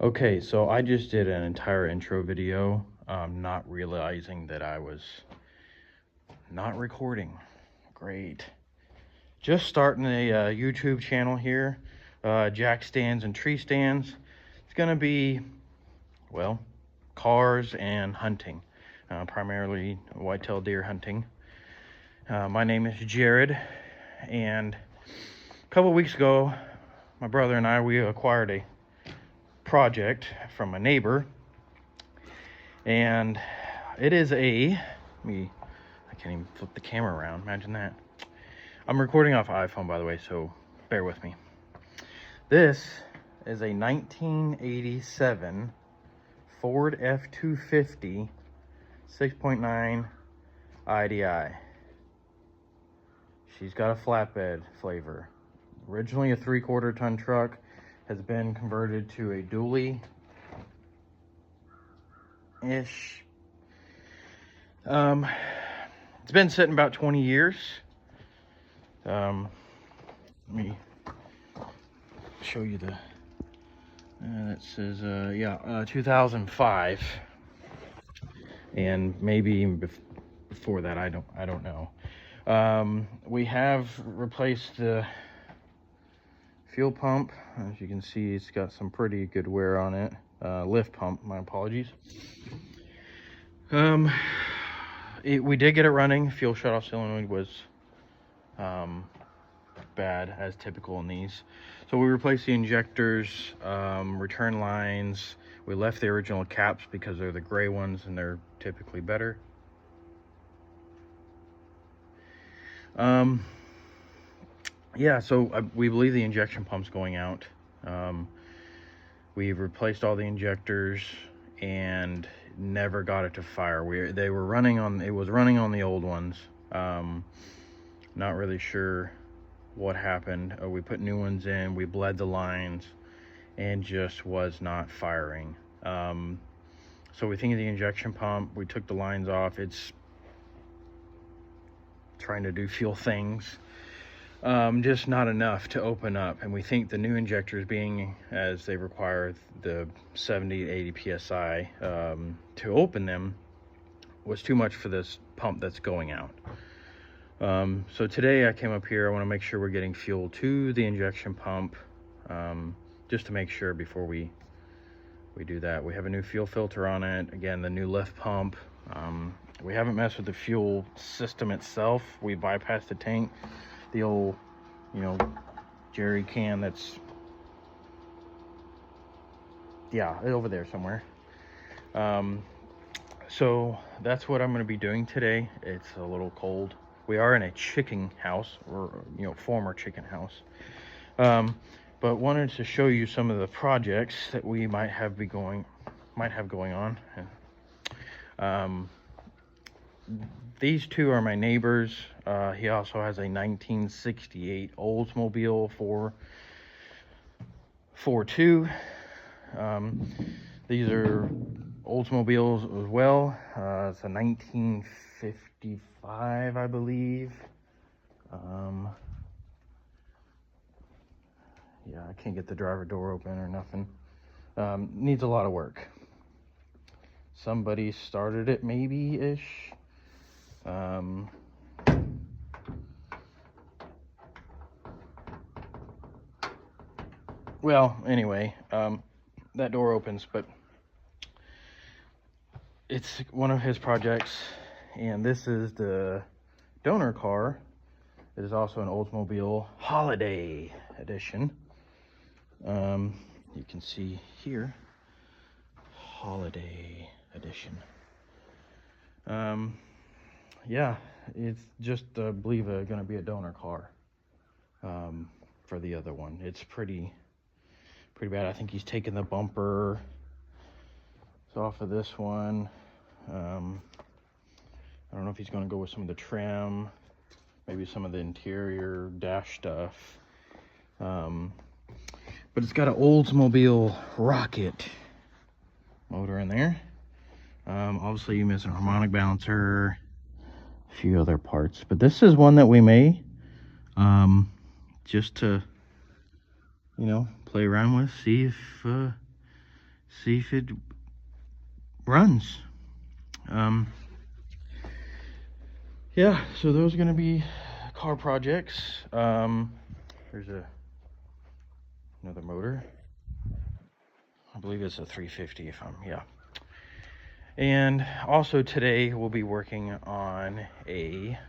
Okay, so I just did an entire intro video, not realizing that I was not recording. Great. Just starting a YouTube channel here, jack stands and tree stands. It's gonna be, well, cars and hunting, primarily whitetail deer hunting. My name is Jared, and a couple weeks ago, my brother and I, we acquired a project from a neighbor, and it is I can't even flip the camera around, imagine that. I'm recording off iPhone, by the way, so bear with me. This is a 1987 Ford F250 6.9 IDI. She's got a flatbed flavor. Originally a 3/4 ton truck, has been converted to a dually-ish. It's been sitting about 20 years. Let me show you the, that says, 2005. And maybe even before that, I don't know. We have replaced the fuel pump. As you can see, it's got some pretty good wear on it. Lift pump, my apologies. We did get it running. Fuel shutoff solenoid was bad, as typical in these. So we replaced the injectors, return lines. We left the original caps because they're the gray ones and they're typically better. Yeah, so we believe the injection pump's going out. We've replaced all the injectors and never got it to fire. It was running on the old ones. Not really sure what happened. We put new ones in, we bled the lines, and just was not firing. So we think of the injection pump. We took the lines off. It's trying to do fuel things, just not enough to open up. And we think the new injectors, being as they require the 70 to 80 psi to open them, was too much for this pump that's going out. So today I came up here. I want to make sure we're getting fuel to the injection pump, just to make sure before we do that. We have a new fuel filter on it. Again, the new lift pump. We haven't messed with the fuel system itself. We bypassed the tank, the old, jerry can that's, over there somewhere. So that's what I'm going to be doing today. It's a little cold. We are in a chicken house, or former chicken house. But wanted to show you some of the projects that we might have going on. These two are my neighbors. He also has a 1968 Oldsmobile 442. These are Oldsmobiles as well. It's a 1955, I believe. I can't get the driver door open or nothing. Needs a lot of work. Somebody started it, maybe-ish. Well, anyway, that door opens, but it's one of his projects, and this is the donor car. It is also an Oldsmobile Holiday Edition. You can see here, Holiday Edition. It's just, I believe, going to be a donor car for the other one. It's pretty bad. I think he's taken the bumper off of this one. I don't know if he's going to go with some of the trim, maybe some of the interior dash stuff. But it's got an Oldsmobile Rocket motor in there. Obviously you miss a harmonic balancer, a few other parts, but this is one that we may just to play around with, see if see if it runs. Yeah, so those are going to be car projects. There's another motor. I believe it's a 350 yeah. And also today we'll be working on a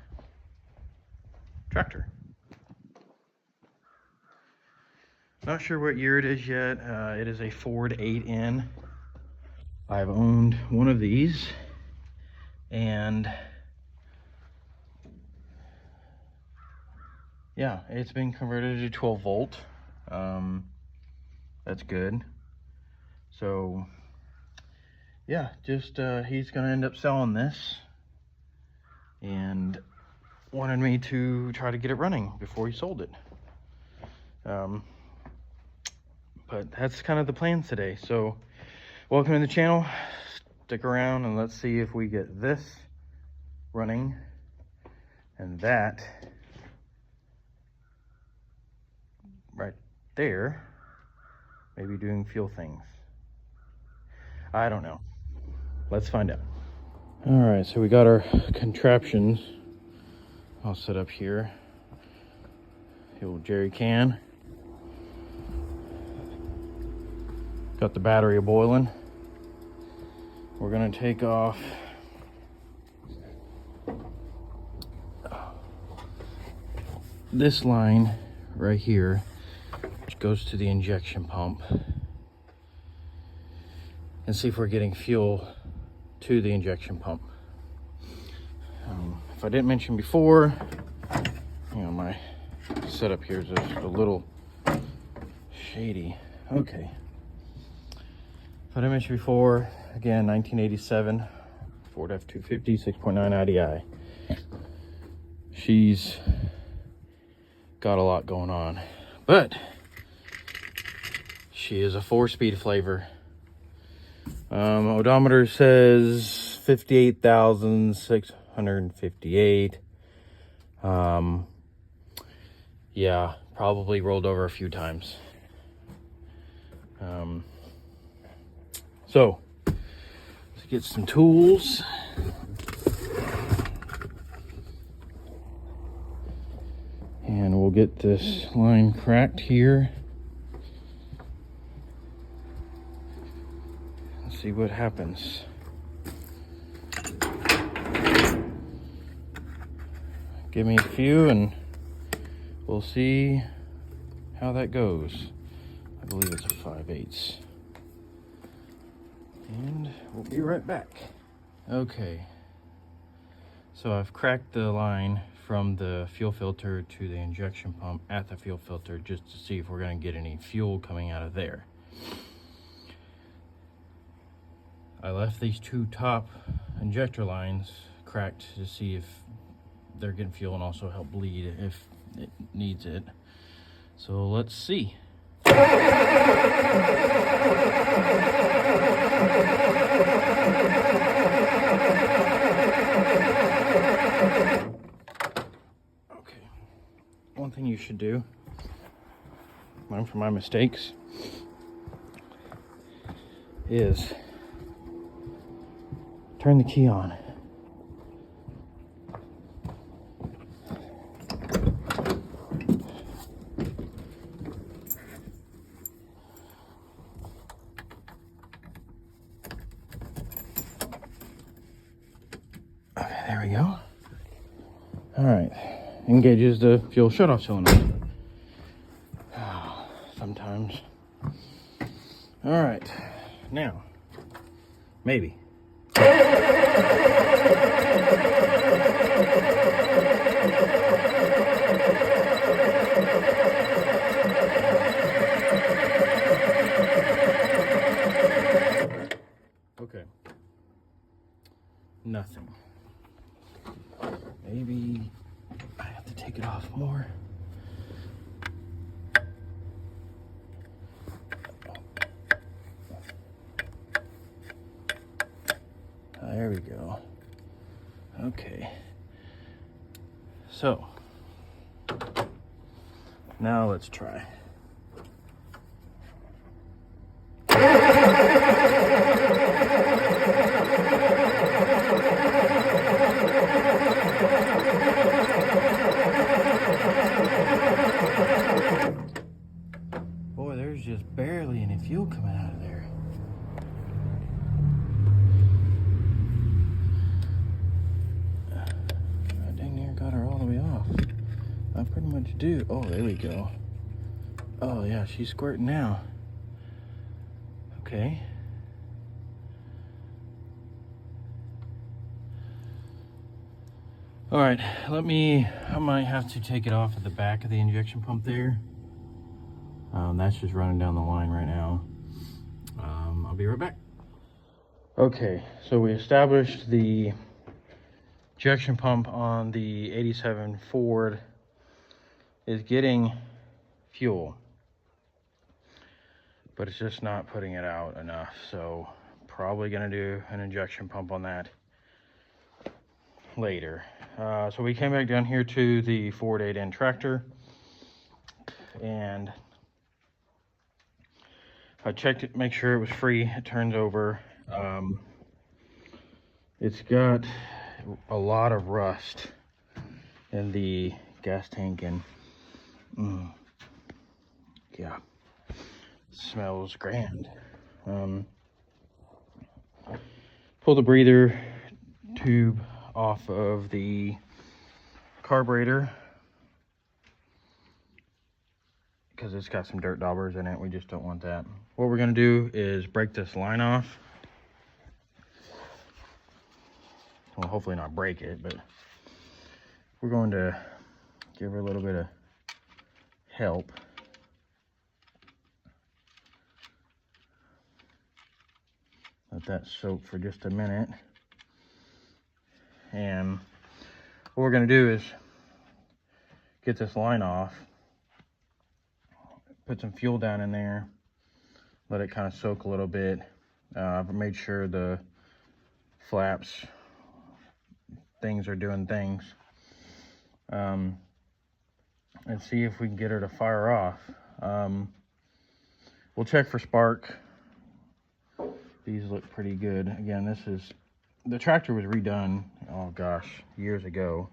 tractor. Not sure what year it is yet. It is a Ford 8N. I've owned one of these, and yeah, it's been converted to 12 volt. That's good. So yeah, just he's gonna end up selling this and wanted me to try to get it running before he sold it. But that's kind of the plans today. So welcome to the channel. Stick around and let's see if we get this running and that right there maybe doing fuel things. I don't know. Let's find out. All right, so we got our contraptions all set up here. The old jerry can. Got the battery boiling. We're gonna take off this line right here, which goes to the injection pump, and see if we're getting fuel to the injection pump. If I didn't mention before, you know, my setup here is just a little shady. Okay. If I didn't mention before, again, 1987 Ford F250 6.9 IDI. She's got a lot going on, but she is a 4-speed flavor. Odometer says 58,658. Yeah, probably rolled over a few times. So let's get some tools. And we'll get this line cracked here. Let's see what happens. Give me a few and we'll see how that goes. I believe it's a 5/8. And we'll be right back. Okay. So I've cracked the line from the fuel filter to the injection pump at the fuel filter just to see if we're going to get any fuel coming out of there. I left these two top injector lines cracked to see if they're getting fuel and also help bleed if it needs it. So let's see. Okay, one thing you should do, learn from my mistakes, is turn the key on. Okay, there we go. All right, engages the fuel shutoff cylinder. Oh, sometimes. All right, now, maybe. Okay. Nothing. Maybe I have to take it off more. There we go. Okay. So, now let's try. be any fuel coming out of there. I dang near got her all the way off. I pretty much do. Oh, there we go. Oh yeah, she's squirting now. Okay. All right, I might have to take it off at the back of the injection pump there. That's just running down the line right now. I'll be right back. Okay, so we established the injection pump on the 87 Ford is getting fuel, but it's just not putting it out enough. So probably gonna do an injection pump on that later. So we came back down here to the Ford 8N tractor, and I checked it, make sure it was free. It turns over. It's got a lot of rust in the gas tank, and yeah, smells grand. Pull the breather tube off of the carburetor because it's got some dirt daubers in it. We just don't want that. What we're going to do is break this line off. Well, hopefully not break it, but we're going to give her a little bit of help. Let that soak for just a minute. And what we're going to do is get this line off, put some fuel down in there, let it kind of soak a little bit. I've made sure the flaps things are doing things, and see if we can get her to fire off. We'll check for spark. These look pretty good. Again, the tractor was redone, oh gosh, years ago.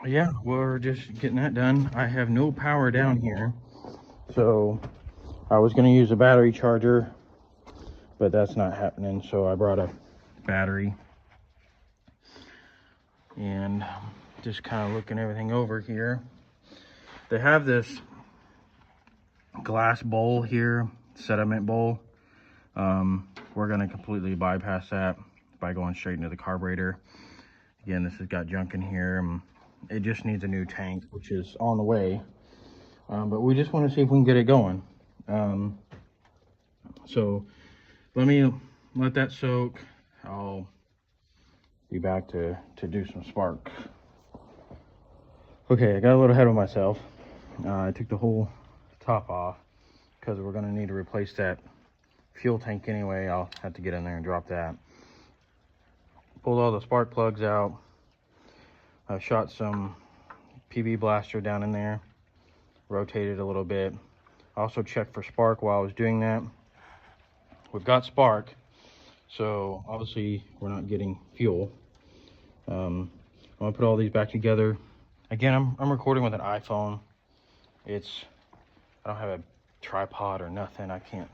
Yeah, we're just getting that done. I have no power down here, so I was going to use a battery charger, but that's not happening, so I brought a battery. And just kind of looking everything over here. They have this glass bowl here, sediment bowl. We're going to completely bypass that by going straight into the carburetor. Again, this has got junk in here. It just needs a new tank, which is on the way. But we just want to see if we can get it going. So let me let that soak. I'll be back to do some spark. Okay, I got a little ahead of myself. I took the whole top off because we're going to need to replace that fuel tank anyway. I'll have to get in there and drop that. Pulled all the spark plugs out. I shot some PB blaster down in there, rotated a little bit. Also checked for spark while I was doing that. We've got spark, so obviously we're not getting fuel. I'm gonna put all these back together. Again, I'm recording with an iPhone. I don't have a tripod or nothing. I can't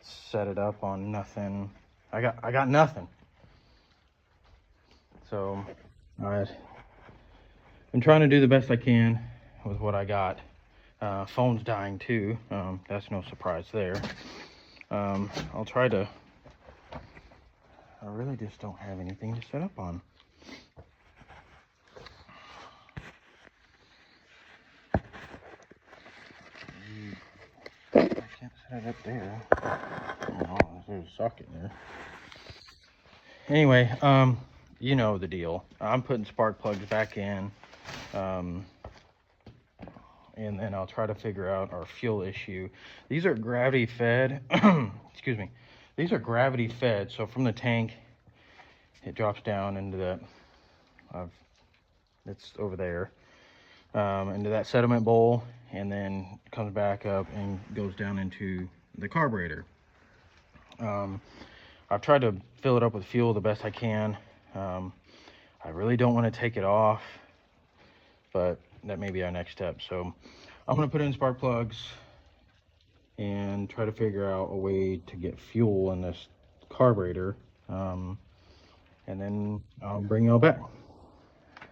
set it up on nothing. I got nothing. So I've been trying to do the best I can with what I got. Phone's dying too. That's no surprise there. I'll try to. I really just don't have anything to set up on. I can't set it up there. Oh, there's a socket there. Anyway, you know the deal. I'm putting spark plugs back in, and then I'll try to figure out our fuel issue. These are gravity fed. Excuse me. These are gravity fed, so from the tank, it drops down into that. It's over there, into that sediment bowl, and then comes back up and goes down into the carburetor. I've tried to fill it up with fuel the best I can. I really don't want to take it off, but that may be our next step. So I'm gonna put in spark plugs and try to figure out a way to get fuel in this carburetor, and then I'll bring y'all back.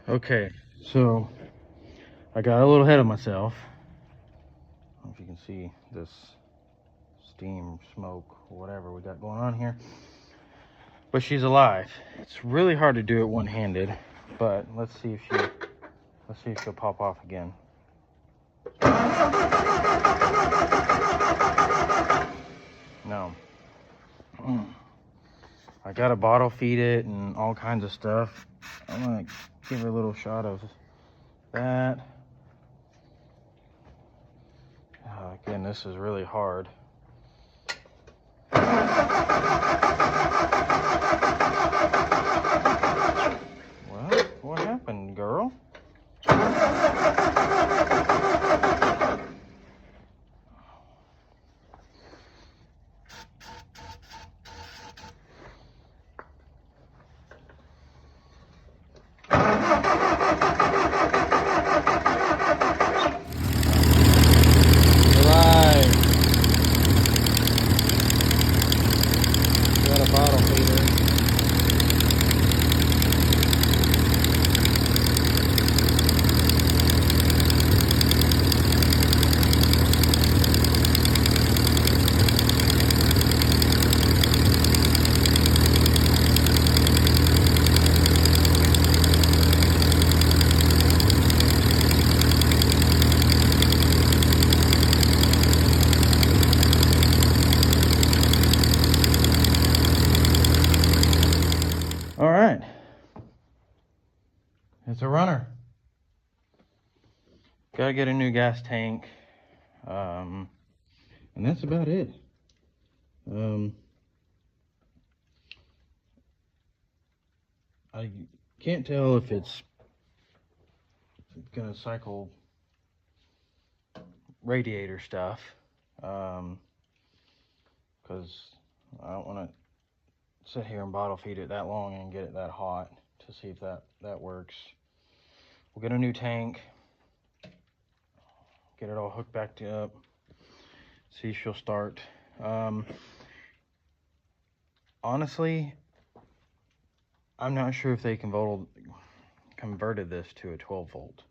Okay, so I got a little ahead of myself. I don't know if you can see this steam, smoke, whatever we got going on here, but she's alive. It's really hard to do it one-handed, but let's see if she'll pop off again. No. I gotta bottle feed it and all kinds of stuff. I'm gonna give her a little shot of that. Again, this is really hard. What happened, girl? All right, it's a runner. Gotta get a new gas tank, and that's about it. I can't tell if it's gonna cycle radiator stuff, because I don't want to sit here and bottle feed it that long and get it that hot to see if that works. We'll get a new tank, get it all hooked back up, see if she'll start. Honestly, I'm not sure if they converted this to a 12 volt.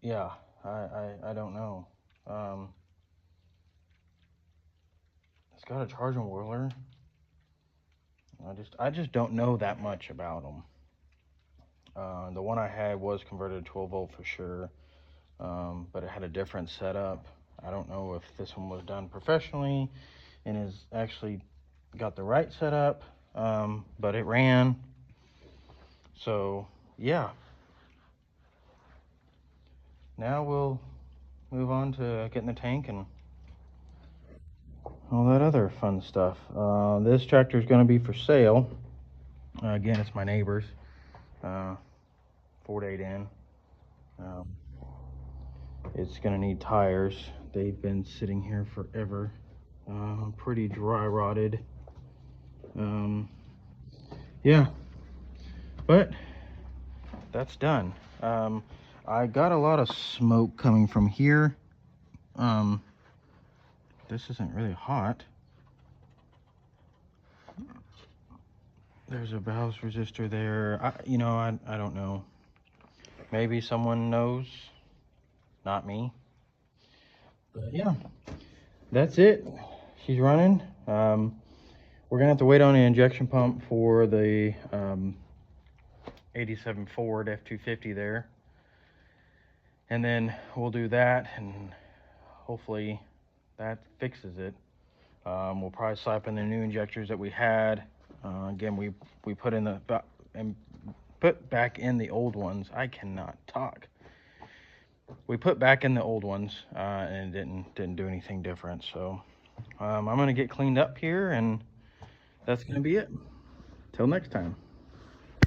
Yeah, I don't know. It's got a charging wheeler. I just don't know that much about them. The one I had was converted to 12 volt for sure, but it had a different setup. I don't know if this one was done professionally and is actually got the right setup, but it ran. So yeah, now we'll move on to getting the tank and all that other fun stuff. This tractor is going to be for sale. Again, it's my neighbor's, Ford 8N. It's going to need tires. They've been sitting here forever. Pretty dry rotted. Yeah, but that's done. I got a lot of smoke coming from here. This isn't really hot. There's a valve resistor there. I don't know. Maybe someone knows. Not me. But yeah, that's it. She's running. We're gonna have to wait on the injection pump for the 87 Ford F250 there. And then we'll do that, and hopefully that fixes it. We'll probably slap in the new injectors that we had. Again, we put back in the old ones. I cannot talk. We put back in the old ones, and it didn't do anything different. So I'm gonna get cleaned up here, and that's gonna be it. Till next time.